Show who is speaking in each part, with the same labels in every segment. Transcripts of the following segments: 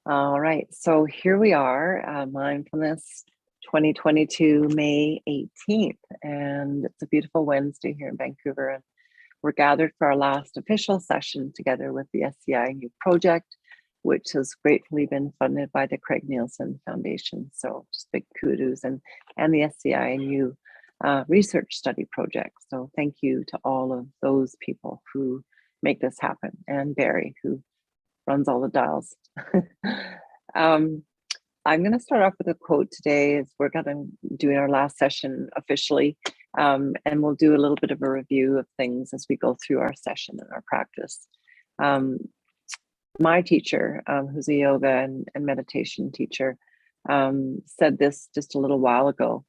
Speaker 1: All right, so here we are, Mindfulness 2022, May 18th, and it's a beautiful Wednesday here in Vancouver. And we're gathered for our last official session together with the SCI&U project, which has gratefully been funded by the Craig Nielsen Foundation. So just big kudos and the SCI&U research study project. So thank you to all of those people who make this happen, and Barry, who runs all the dials. I'm going to start off with a quote today as we're going to do our last session officially, and we'll do a little bit of a review of things as we go through our session and our practice. My teacher, who's a yoga and meditation teacher, said this just a little while ago.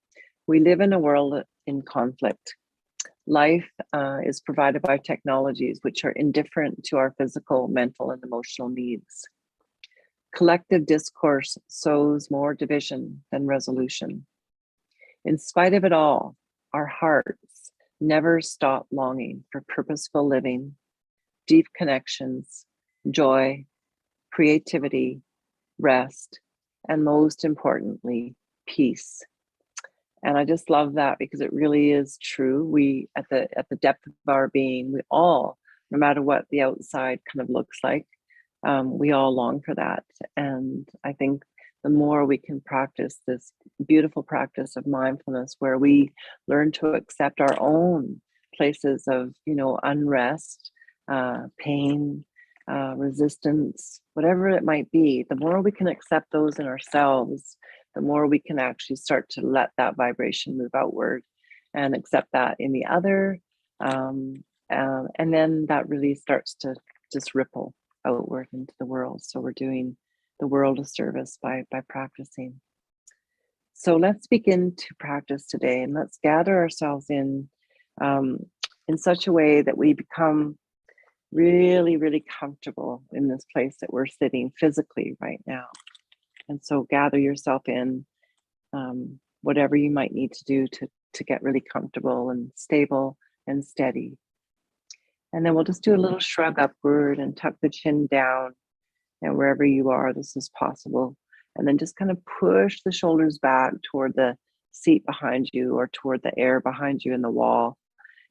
Speaker 1: We live in a world in conflict. Life is provided by technologies which are indifferent to our physical, mental, and emotional needs. Collective discourse sows more division than resolution. In spite of it all, our hearts never stop longing for purposeful living, deep connections, joy, creativity, rest, and most importantly, peace. And I just love that because it really is true. We, at the depth of our being, we all, no matter what the outside kind of looks like, we all long for that. And I think the more we can practice this beautiful practice of mindfulness, where we learn to accept our own places of, unrest, pain, resistance, whatever it might be, the more we can accept those in ourselves, the more we can actually start to let that vibration move outward and accept that in the other. And then that really starts to just ripple outward into the world. So we're doing the world a service by practicing. So let's begin to practice today, and let's gather ourselves in such a way that we become really, really comfortable in this place that we're sitting physically right now. And so gather yourself in, whatever you might need to do to get really comfortable and stable and steady. And then we'll just do a little shrug upward and tuck the chin down. And wherever you are, this is possible. And then just kind of push the shoulders back toward the seat behind you or toward the air behind you in the wall.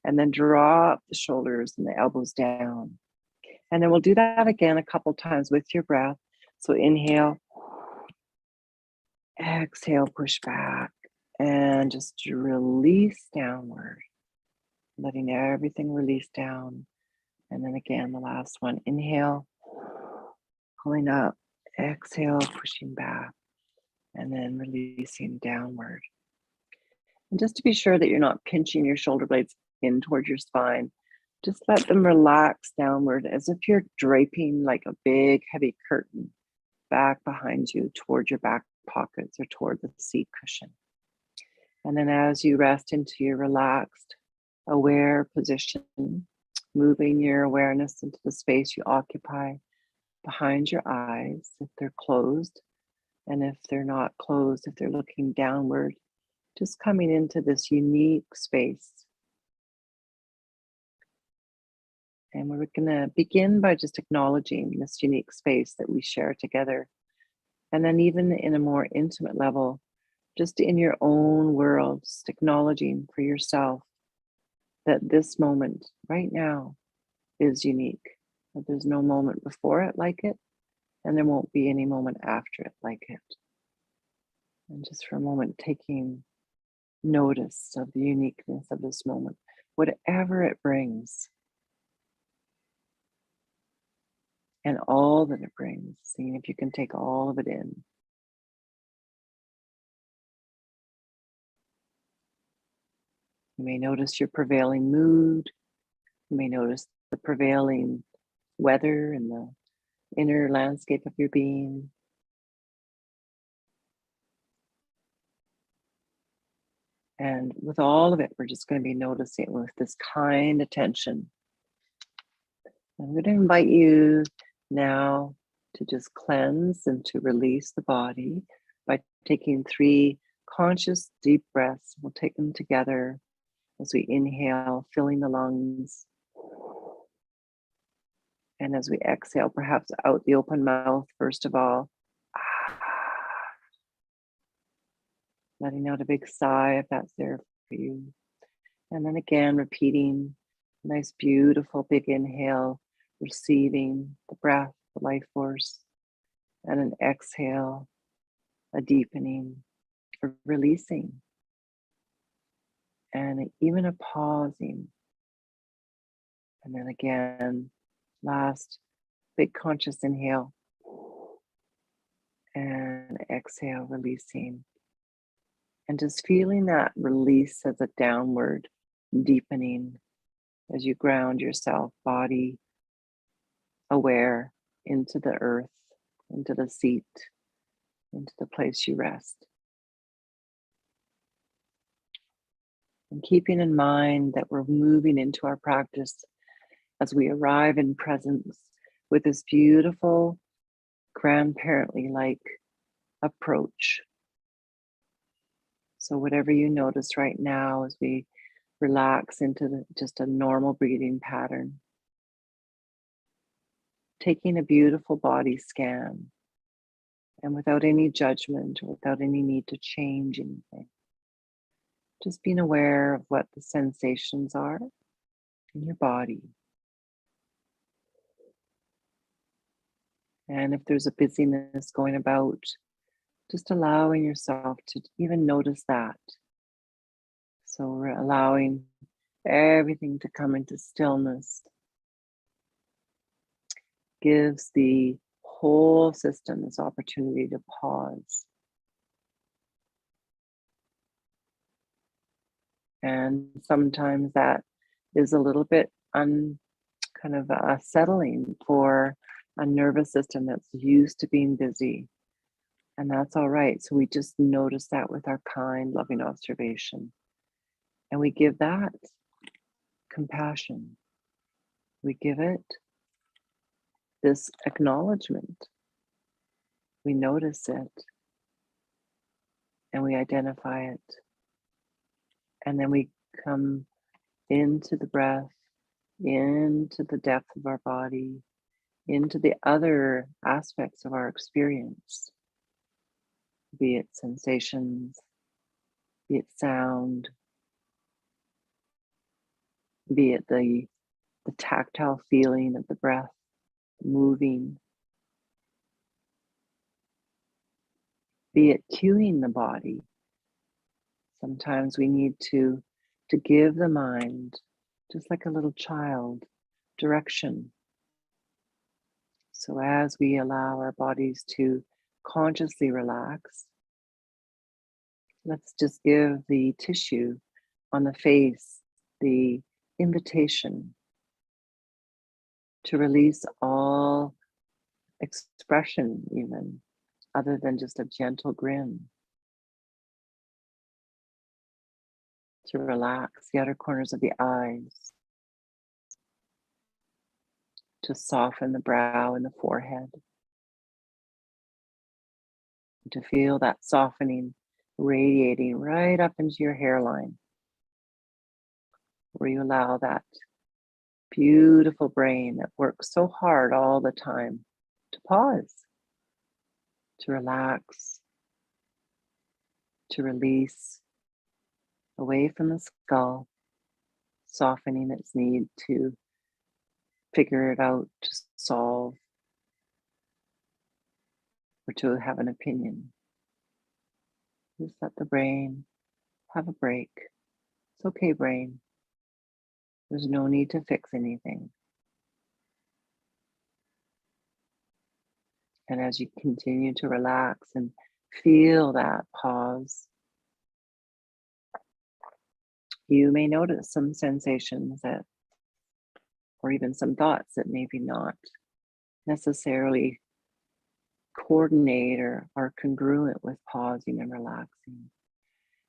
Speaker 1: And then drop the shoulders and the elbows down. And then we'll do that again a couple times with your breath. So inhale, exhale, push back, and just release downward, letting everything release down. And then again, the last one, inhale, pulling up, exhale, pushing back, and then releasing downward. And just to be sure that you're not pinching your shoulder blades in towards your spine, just let them relax downward as if you're draping like a big heavy curtain back behind you toward your back pockets or toward the seat cushion. And then as you rest into your relaxed, aware position, moving your awareness into the space you occupy behind your eyes, if they're closed, and if they're not closed, if they're looking downward, just coming into this unique space. And we're going to begin by just acknowledging this unique space that we share together. And then even in a more intimate level, just in your own world, just acknowledging for yourself that this moment right now is unique. That there's no moment before it like it, and there won't be any moment after it like it. And just for a moment, taking notice of the uniqueness of this moment, whatever it brings. And all that it brings, seeing if you can take all of it in. You may notice your prevailing mood. You may notice the prevailing weather and the inner landscape of your being. And with all of it, we're just going to be noticing with this kind attention. I'm going to invite you now to just cleanse and to release the body by taking 3 conscious deep breaths. We'll take them together as we inhale, filling the lungs. And as we exhale, perhaps out the open mouth, first of all, letting out a big sigh if that's there for you. And then again, repeating a nice, beautiful big inhale, receiving the breath, the life force, and an exhale, a deepening, a releasing, and even a pausing. And then again, last big conscious inhale and exhale, releasing. And just feeling that release as a downward deepening as you ground yourself, body aware, into the earth, into the seat, into the place you rest. And keeping in mind that we're moving into our practice as we arrive in presence with this beautiful grandparently like approach. So whatever you notice right now as we relax into just a normal breathing pattern, taking a beautiful body scan, and without any judgment or without any need to change anything, just being aware of what the sensations are in your body. And if there's a busyness going about, just allowing yourself to even notice that. So we're allowing everything to come into stillness. Gives the whole system this opportunity to pause. And sometimes that is a little bit settling for a nervous system that's used to being busy. And that's all right. So we just notice that with our kind, loving observation. And we give that compassion. We give it this acknowledgement. We notice it and we identify it. And then we come into the breath, into the depth of our body, into the other aspects of our experience, be it sensations, be it sound, be it the tactile feeling of the breath moving, be it cueing the body. Sometimes we need to give the mind, just like a little child, direction. So as we allow our bodies to consciously relax, let's just give the tissue on the face the invitation to release all expression, even other than just a gentle grin. To relax the outer corners of the eyes, to soften the brow and the forehead, to feel that softening radiating right up into your hairline, where you allow that beautiful brain that works so hard all the time to pause, to relax, to release away from the skull, softening its need to figure it out, to solve, or to have an opinion. Just let the brain have a break. It's okay, brain. There's no need to fix anything. And as you continue to relax and feel that pause, you may notice some sensations that, or even some thoughts that maybe not necessarily coordinate or are congruent with pausing and relaxing.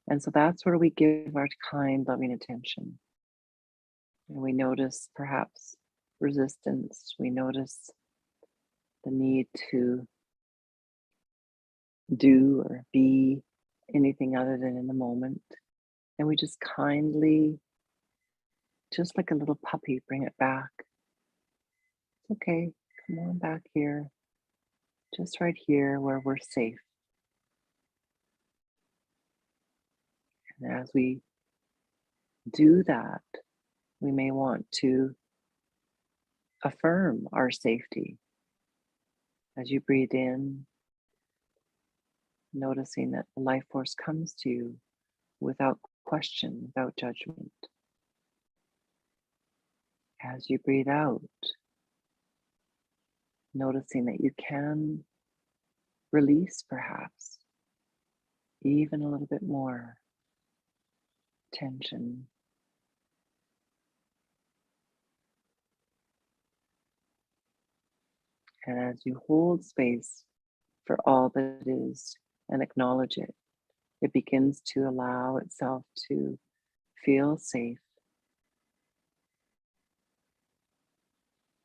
Speaker 1: And so that's where we give our kind, loving attention. And we notice perhaps resistance. We notice the need to do or be anything other than in the moment. And we just kindly, just like a little puppy, bring it back. It's okay, come on back here, just right here where we're safe. And as we do that, we may want to affirm our safety. As you breathe in, noticing that the life force comes to you without question, without judgment. As you breathe out, noticing that you can release perhaps even a little bit more tension. And as you hold space for all that is and acknowledge it, it begins to allow itself to feel safe,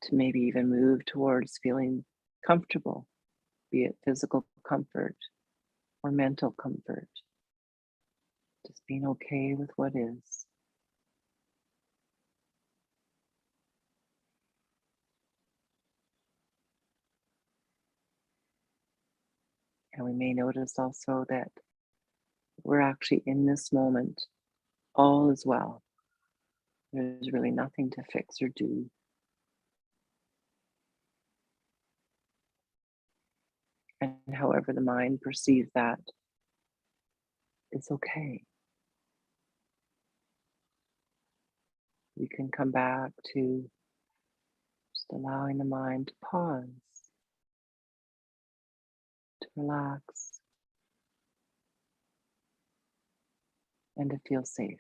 Speaker 1: to maybe even move towards feeling comfortable, be it physical comfort or mental comfort, just being okay with what is. And we may notice also that we're actually in this moment, all is well. There's really nothing to fix or do. And however the mind perceives that, it's okay. We can come back to just allowing the mind to pause, to relax, and to feel safe.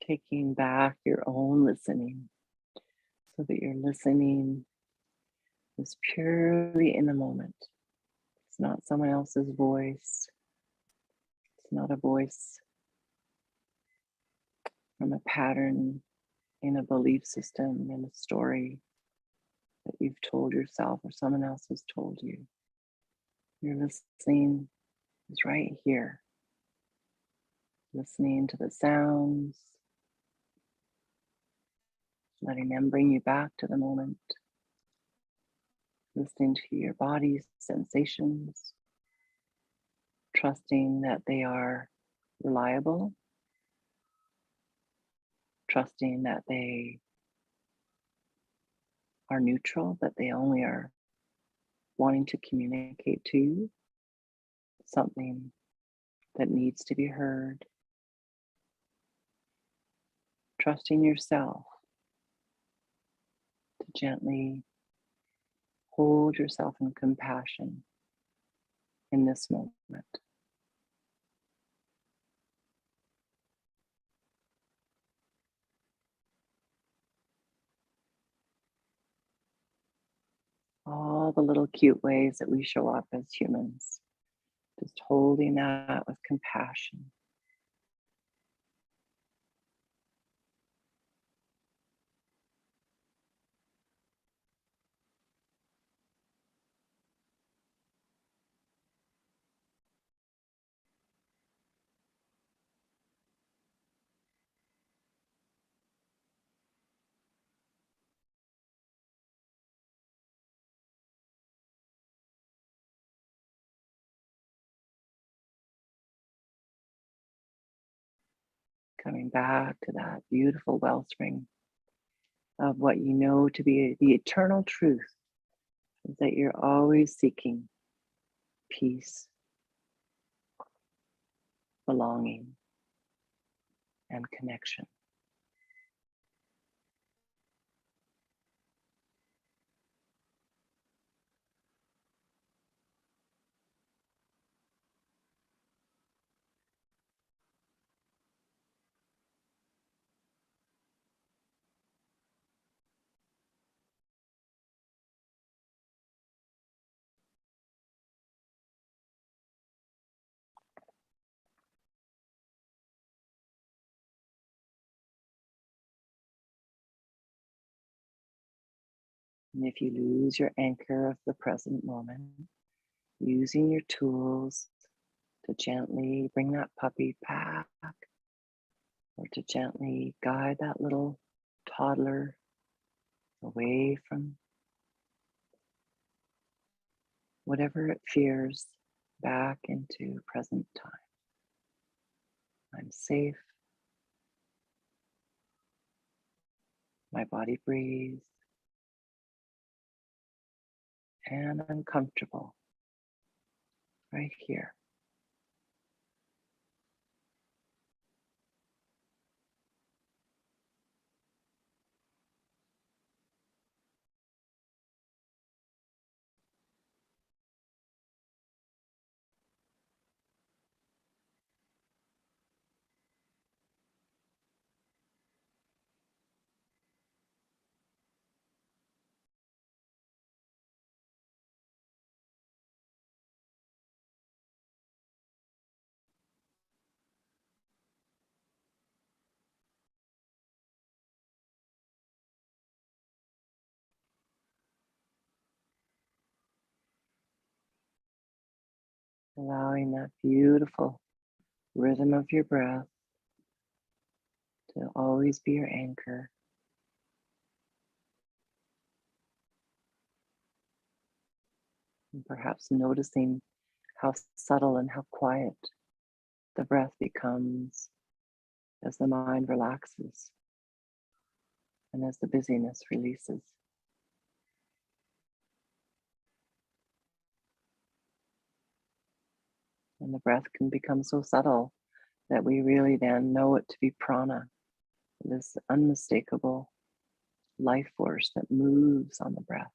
Speaker 1: Taking back your own listening so that your listening is purely in the moment. It's not someone else's voice. It's not a voice from a pattern in a belief system, in a story that you've told yourself or someone else has told you. Your listening is right here, listening to the sounds, letting them bring you back to the moment, listening to your body's sensations, trusting that they are reliable, trusting that they are neutral, that they only are wanting to communicate to you something that needs to be heard, trusting yourself to gently hold yourself in compassion in this moment. All the little cute ways that we show up as humans, just holding that with compassion. Coming back to that beautiful wellspring of what you know to be the eternal truth is that you're always seeking peace, belonging, and connection. And if you lose your anchor of the present moment, using your tools to gently bring that puppy back, or to gently guide that little toddler away from whatever it fears back into present time. I'm safe. My body breathes. And I'm comfortable right here. Allowing that beautiful rhythm of your breath to always be your anchor. And perhaps noticing how subtle and how quiet the breath becomes as the mind relaxes and as the busyness releases. And the breath can become so subtle that we really then know it to be prana, this unmistakable life force that moves on the breath.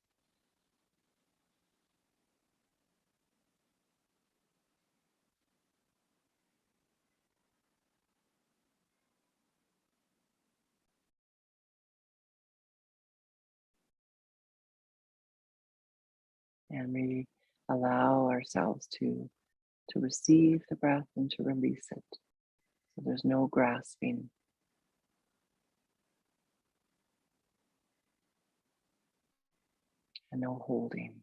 Speaker 1: And we allow ourselves to receive the breath and to release it. So there's no grasping. And no holding.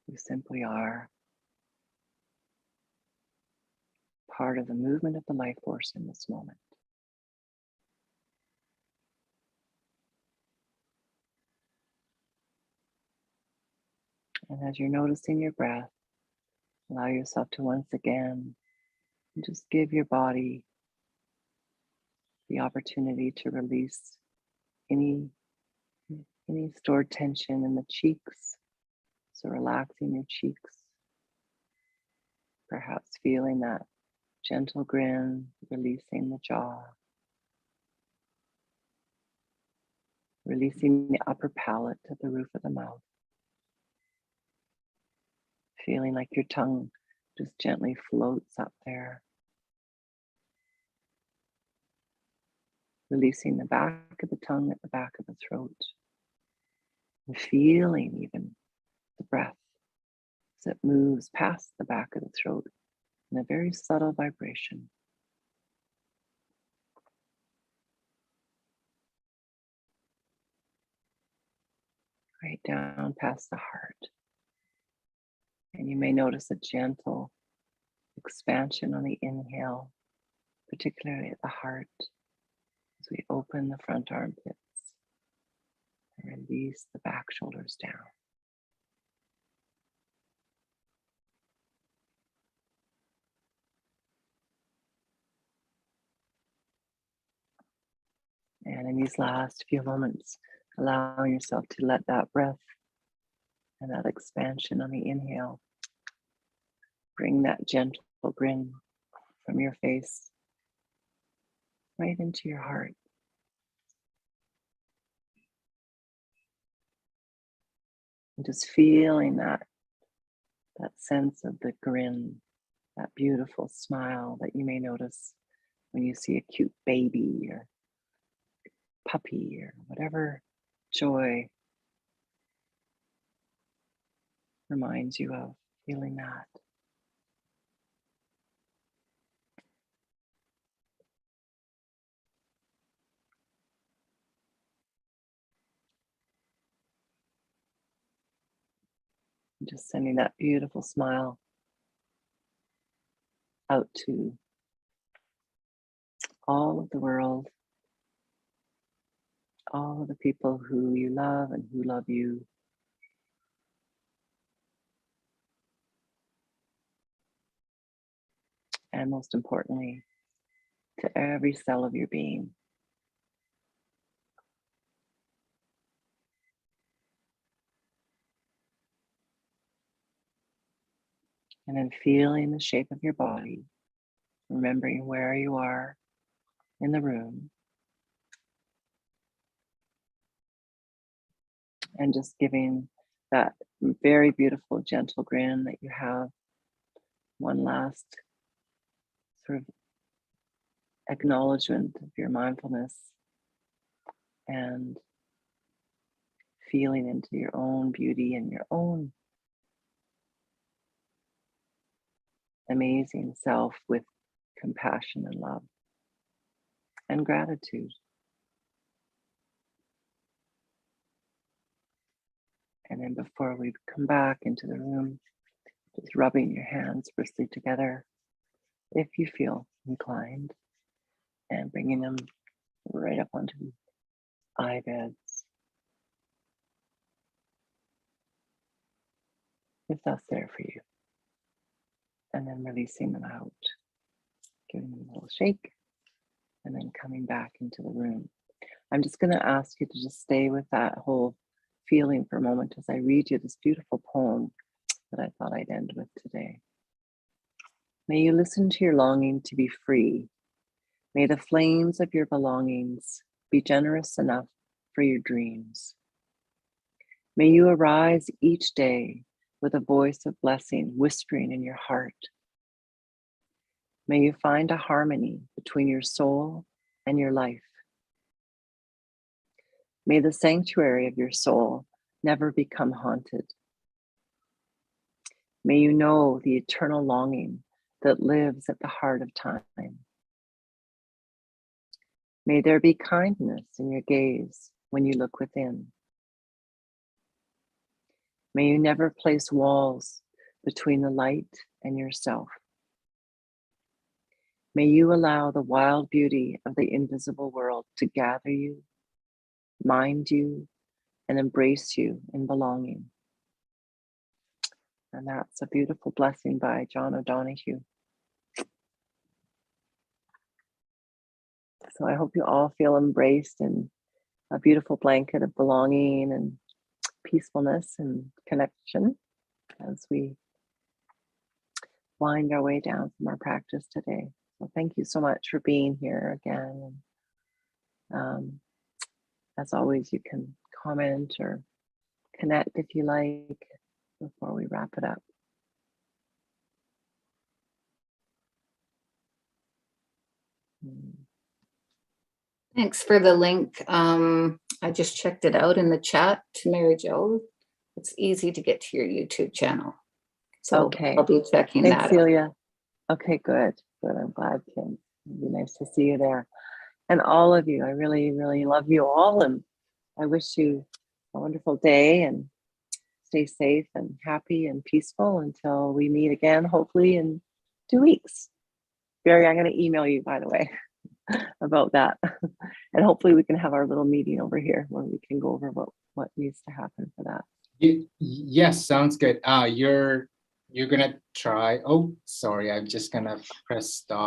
Speaker 1: We simply are part of the movement of the life force in this moment. And as you're noticing your breath, allow yourself to once again just give your body the opportunity to release any any stored tension in the cheeks. So relaxing your cheeks, perhaps feeling that gentle grin, releasing the jaw, releasing the upper palate to the roof of the mouth, feeling like your tongue just gently floats up there, releasing the back of the tongue at the back of the throat, and feeling even the breath as it moves past the back of the throat in a very subtle vibration. Right down past the heart. And you may notice a gentle expansion on the inhale, particularly at the heart, as we open the front armpits and release the back shoulders down. And in these last few moments, allowing yourself to let that breath and that expansion on the inhale bring that gentle grin from your face right into your heart. And just feeling that sense of the grin, that beautiful smile that you may notice when you see a cute baby or puppy or whatever joy reminds you of feeling that. Just sending that beautiful smile out to all of the world, all of the people who you love and who love you. And most importantly, to every cell of your being. And then feeling the shape of your body, remembering where you are in the room, and just giving that very beautiful, gentle grin that you have. One last sort of acknowledgement of your mindfulness and feeling into your own beauty and your own amazing self with compassion and love and gratitude. And then before we come back into the room, just rubbing your hands briskly together, if you feel inclined, and bringing them right up onto the eye beds, if that's there for you. And then releasing them out, giving them a little shake, and then coming back into the room. I'm just going to ask you to just stay with that whole feeling for a moment as I read you this beautiful poem that I thought I'd end with today. May you listen to your longing to be free. May the flames of your belongings be generous enough for your dreams. May you arise each day with a voice of blessing whispering in your heart. May you find a harmony between your soul and your life. May the sanctuary of your soul never become haunted. May you know the eternal longing that lives at the heart of time. May there be kindness in your gaze when you look within. May you never place walls between the light and yourself. May you allow the wild beauty of the invisible world to gather you, mind you, and embrace you in belonging. And that's a beautiful blessing by John O'Donohue. So I hope you all feel embraced in a beautiful blanket of belonging and peacefulness and connection as we wind our way down from our practice today. So thank you so much for being here again. As always, you can comment or connect if you like before we wrap it up.
Speaker 2: Thanks for the link. I just checked it out in the chat to Mary-Jo. It's easy to get to your YouTube channel. So
Speaker 1: Okay.
Speaker 2: I'll be checking
Speaker 1: Thanks,
Speaker 2: that
Speaker 1: Celia. Okay, good. Good. I'm glad, Kim. It'd be nice to see you there. And all of you, I really, really love you all. And I wish you a wonderful day and stay safe and happy and peaceful until we meet again, hopefully in 2 weeks. Barry, I'm going to email you, by the way, about that. And hopefully we can have our little meeting over here where we can go over what needs to happen for that.
Speaker 3: Yes, sounds good. You're gonna try. Oh, sorry, I'm just gonna press stop.